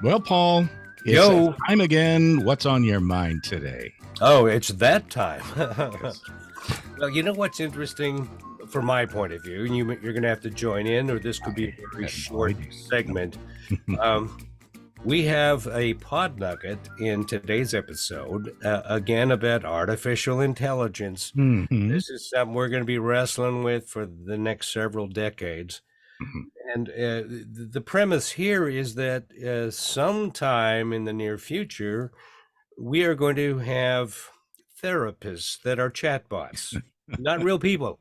Well, Paul, it's that Yo. time again. What's on your mind today? Oh, it's that time. Yes. Well, you know what's interesting from my point of view, and you're going to have to join in, or this could be a I very have no short idea. segment. No. Um, we have a pod nugget in today's episode, again about artificial intelligence. Hmm. This is something we're going to be wrestling with for the next several decades. And the premise here is that sometime in the near future, we are going to have therapists that are chatbots, not real people.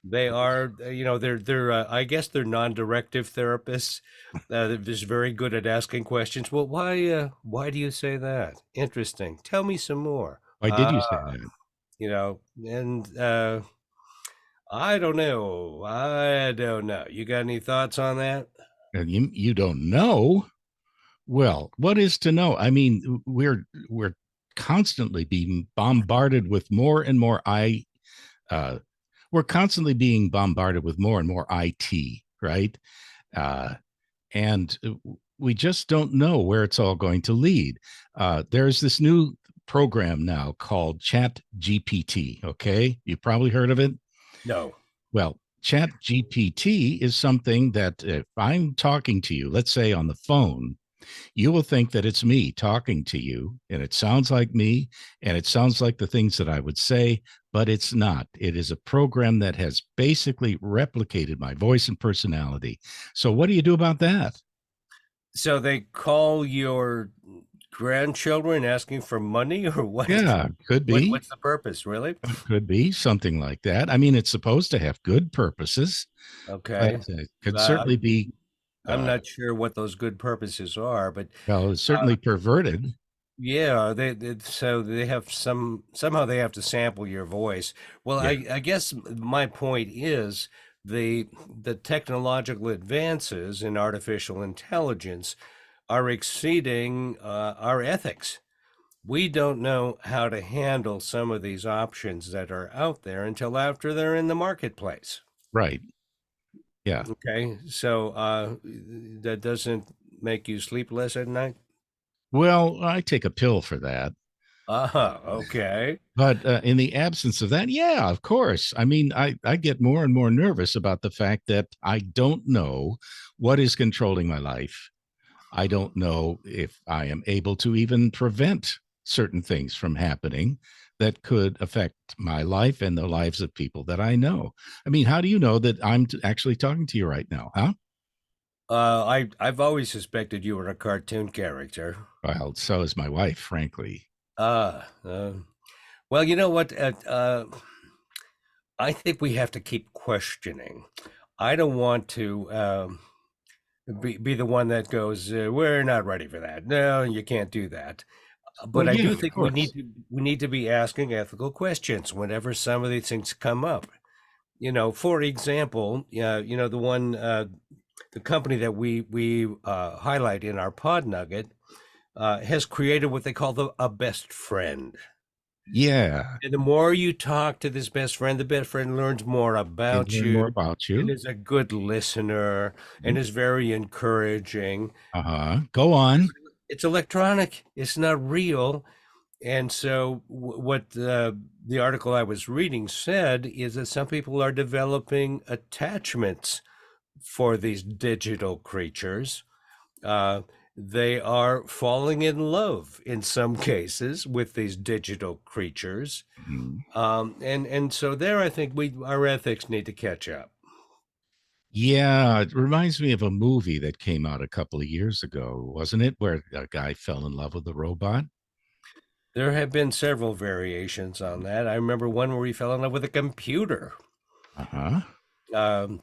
They are, they're. I guess they're non-directive therapists. They're just very good at asking questions. Well, why do you say that? Interesting. Tell me some more. Why did you say that? And I don't know. I don't know. You got any thoughts on that? You don't know? Well, what is to know? I mean, we're constantly being bombarded with more and more uh we're constantly being bombarded with more and more IT, right? Uh and we just don't know where it's all going to lead. There's this new program now called Chat GPT. Okay, you probably heard of it. No. Well, Chat GPT is something that if I'm talking to you, let's say on the phone, you will think that it's me talking to you, and it sounds like me, and it sounds like the things that I would say, but it's not. It is a program that has basically replicated my voice and personality. So, what do you do about that? So they call your grandchildren asking for money, or what? Yeah, could be. What's the purpose, really? Could be something like that. I mean, it's supposed to have good purposes, but Okay. it could Uh, certainly be, I'm uh, not sure what those good purposes are, but well, it's certainly perverted. yeah, so they have somehow they have to sample your voice. Well, Yeah, I guess my point is the technological advances in artificial intelligence are exceeding our ethics. We don't know how to handle some of these options that are out there until after they're in the marketplace. right. Yeah. Okay, so that doesn't make you sleep less at night? Well, I take a pill for that. Okay. But in the absence of that, yeah, of course. I mean, I get more and more nervous about the fact that I don't know what is controlling my life. I don't know if I am able to even prevent certain things from happening that could affect my life and the lives of people that I know. I mean, how do you know that I'm actually talking to you right now? Huh? I've always suspected you were a cartoon character. Well, so is my wife, frankly. Ah, well, you know what? I think we have to keep questioning. I don't want to be the one that goes, "We're not ready for that. No, you can't do that." Well, But I yeah, do of think we need course. to we need to be asking ethical questions whenever some of these things come up. For example, the one the company that we highlight in our pod nugget has created what they call a best friend. Yeah, And the more you talk to this best friend, the best friend learns more they about learn more you about and you. is a good listener and is very encouraging. Uh huh. Go on. It's electronic, it's not real. And so, what the article I was reading said is that some people are developing attachments for these digital creatures. Uh, they are falling in love in some cases with these digital creatures. Mhm. And so there, I think our ethics need to catch up. Yeah, it reminds me of a movie that came out a couple of years ago, wasn't it? Where a guy fell in love with a robot. There have been several variations on that. I remember one where he fell in love with a computer. Uh huh. Um,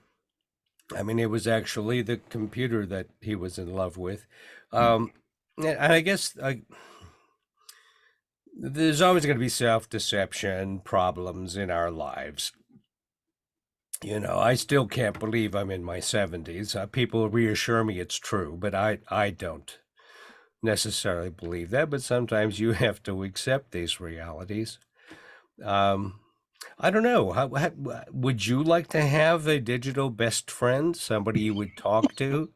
I mean, it was actually the computer that he was in love with. And I guess there's always going to be self-deception problems in our lives. I still can't believe I'm in my 70s. People reassure me it's true, but I don't necessarily believe that. But sometimes you have to accept these realities. Um, I don't know. How would you like to have a digital best friend, somebody you would talk to,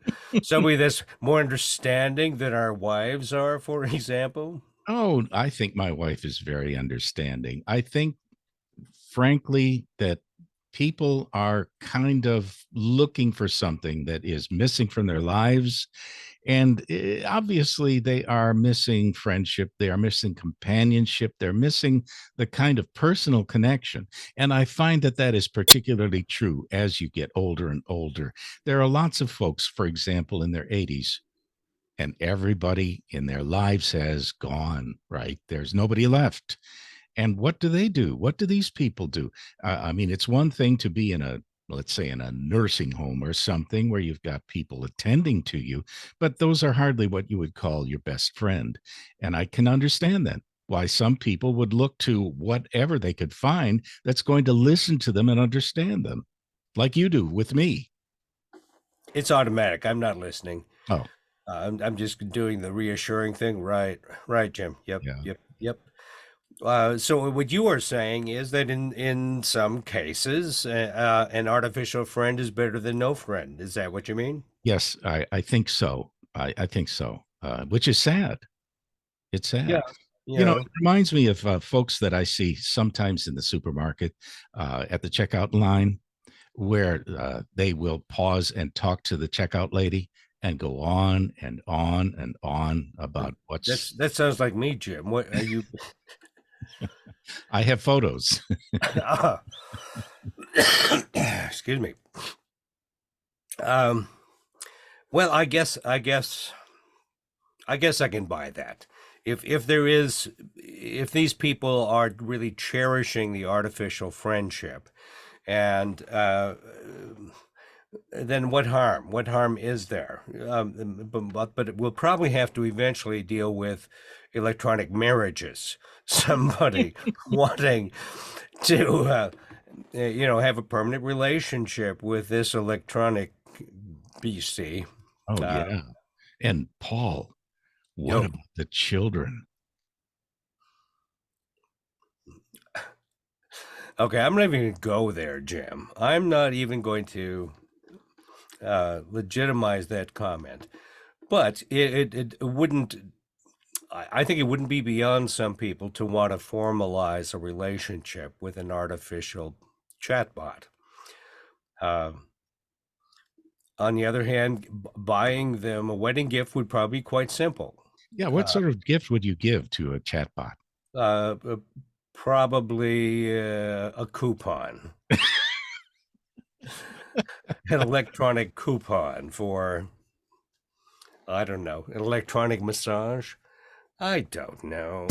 somebody that's more understanding than our wives are, for example? Oh, I think my wife is very understanding. I think, frankly, that people are kind of looking for something that is missing from their lives. And obviously, they are missing friendship. They are missing companionship. They're missing the kind of personal connection. And I find that that is particularly true as you get older and older. There are lots of folks, for example, in their 80s, and everybody in their lives has gone, right? There's nobody left. And what do they do? What do these people do? I mean, it's one thing to be in a, let's say, in a nursing home or something where you've got people attending to you, but those are hardly what you would call your best friend. And I can understand that, why some people would look to whatever they could find that's going to listen to them and understand them, like you do with me. It's automatic. I'm not listening. Oh, I'm just doing the reassuring thing. Right, right, Jim. Yep, yeah. yep, yep. So what you are saying is that in some cases, an artificial friend is better than no friend. Is that what you mean? Yes, I think so. I think so, which is sad. It's Yeah, sad. yeah. It reminds me of folks that I see sometimes in the supermarket at the checkout line where they will pause and talk to the checkout lady and go on and on and on about what's. That sounds like me, Jim. What are you? I have photos. Ah, excuse me. Um, well, I guess I can buy that. If these people are really cherishing the artificial friendship, and then what harm? What harm is there? But we'll probably have to eventually deal with electronic marriages. Somebody wanting to, have a permanent relationship with this electronic BC. Oh, Uh, yeah. And Paul, what yo, about the children? okay, I'm not even going to go there, Jim. I'm not even going to legitimize that comment. But it wouldn't. I think it wouldn't be beyond some people to want to formalize a relationship with an artificial chatbot. Uh, on the other hand, buying them a wedding gift would probably be quite simple. Yeah, what Uh, sort of gift would you give to a chatbot? uh, Probably a coupon, an electronic coupon for, I don't know, an electronic massage. I don't know.